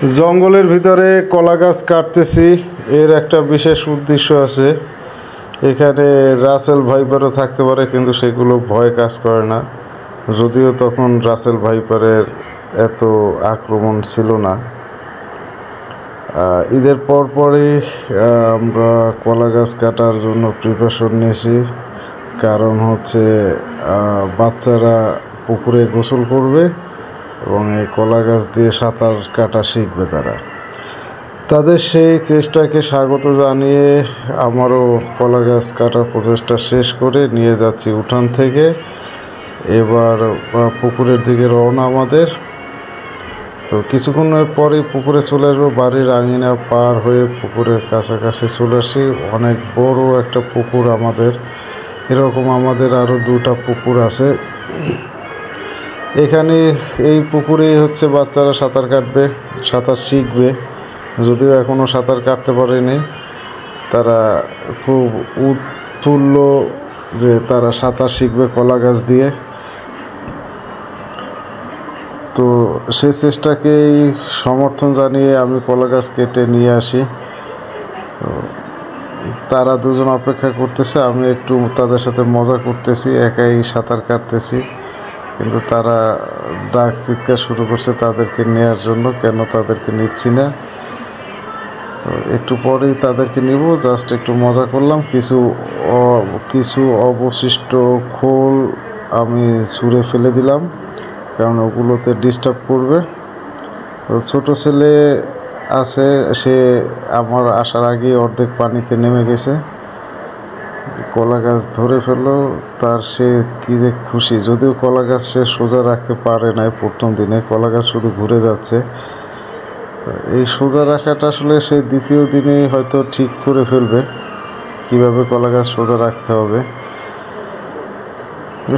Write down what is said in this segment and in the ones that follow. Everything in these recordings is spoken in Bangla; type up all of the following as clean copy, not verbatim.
জঙ্গলের ভিতরে কলা গাছ কাটতেছি, এর একটা বিশেষ উদ্দেশ্য আছে। এখানে রাসেল ভাইপারও থাকতে পারে, কিন্তু সেগুলো ভয় কাজ করে না। যদিও তখন রাসেল ভাইপারের এত আক্রমণ ছিল না। ঈদের পরপরই আমরা কলা গাছ কাটার জন্য প্রিপারেশন নিয়েছি। কারণ হচ্ছে বাচ্চারা পুকুরে গোসল করবে এবং এই কলা গাছ দিয়ে সাঁতার কাটা শিখবে তারা। তাদের সেই চেষ্টাকে স্বাগত জানিয়ে আমারও কলা গাছ কাটার প্রচেষ্টা শেষ করে নিয়ে যাচ্ছি উঠান থেকে। এবার পুকুরের দিকে রওনা আমাদের। তো কিছুক্ষণের পরেই পুকুরে চলে আসবো, বাড়ির আঙিনা পার হয়ে পুকুরের কাছাকাছি চলে আসি। অনেক বড় একটা পুকুর আমাদের, এরকম আমাদের আরও 2টা পুকুর আছে। এখানে এই পুকুরেই হচ্ছে বাচ্চারা সাঁতার কাটবে, সাঁতার শিখবে। যদিও এখনও সাঁতার কাটতে পারেনি, তারা খুব উৎফুল্ল যে তারা সাঁতার শিখবে কলা গাছ দিয়ে। তো সেই চেষ্টাকেই সমর্থন জানিয়ে আমি কলা গাছ কেটে নিয়ে আসি। তারা দুজন অপেক্ষা করতেছে, আমি একটু তাদের সাথে মজা করতেছি, একাই সাঁতার কাটতেছি। কিন্তু তারা ডাক চিৎকার শুরু করছে তাদেরকে নেওয়ার জন্য, কেন তাদেরকে নিচ্ছি না। তো একটু পরেই তাদেরকে নিব, জাস্ট একটু মজা করলাম। কিছু অবশিষ্ট খোল আমি ছুঁড়ে ফেলে দিলাম, কারণ ওগুলোতে ডিস্টার্ব করবে। তো ছোটো ছেলে আছে, সে আমার আসার আগেই অর্ধেক পানিতে নেমে গেছে, কলা গাছ ধরে ফেললো। তার সে কী যে খুশি। যদিও কলা গাছ সে সোজা রাখতে পারে নাই প্রথম দিনে, কলা গাছ শুধু ঘুরে যাচ্ছে। এই সোজা রাখাটা আসলে সে দ্বিতীয় দিনেই হয়তো ঠিক করে ফেলবে কিভাবে কলা গাছ সোজা রাখতে হবে।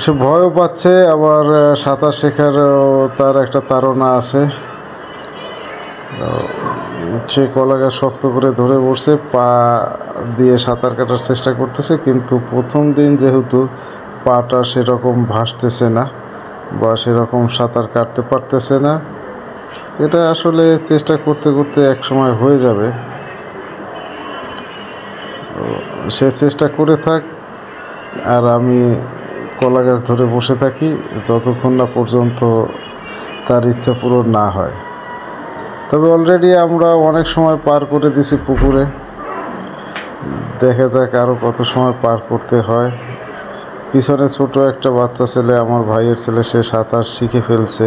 সে ভয়ও পাচ্ছে, আবার সাঁতার শেখার তার একটা তাড়না আছে। সে কলা গাছ শক্ত করে ধরে বসছে, পা দিয়ে সাঁতার কাটার চেষ্টা করতেছে। কিন্তু প্রথম দিন যেহেতু পাটা সেরকম ভাসতেছে না বা সেরকম সাঁতার কাটতে পারতেছে না, এটা আসলে চেষ্টা করতে করতে এক সময় হয়ে যাবে। সে চেষ্টা করে থাক, আর আমি কলা গাছ ধরে বসে থাকি যতক্ষণ না পর্যন্ত তার ইচ্ছা পূরণ না হয়। তবে অলরেডি আমরা অনেক সময় পার করে দিছি পুকুরে, দেখা যাক আরও কত সময় পার করতে হয়। পিছনে ছোট একটা বাচ্চা ছেলে, আমার ভাইয়ের ছেলে, সে সাঁতার শিখে ফেলছে।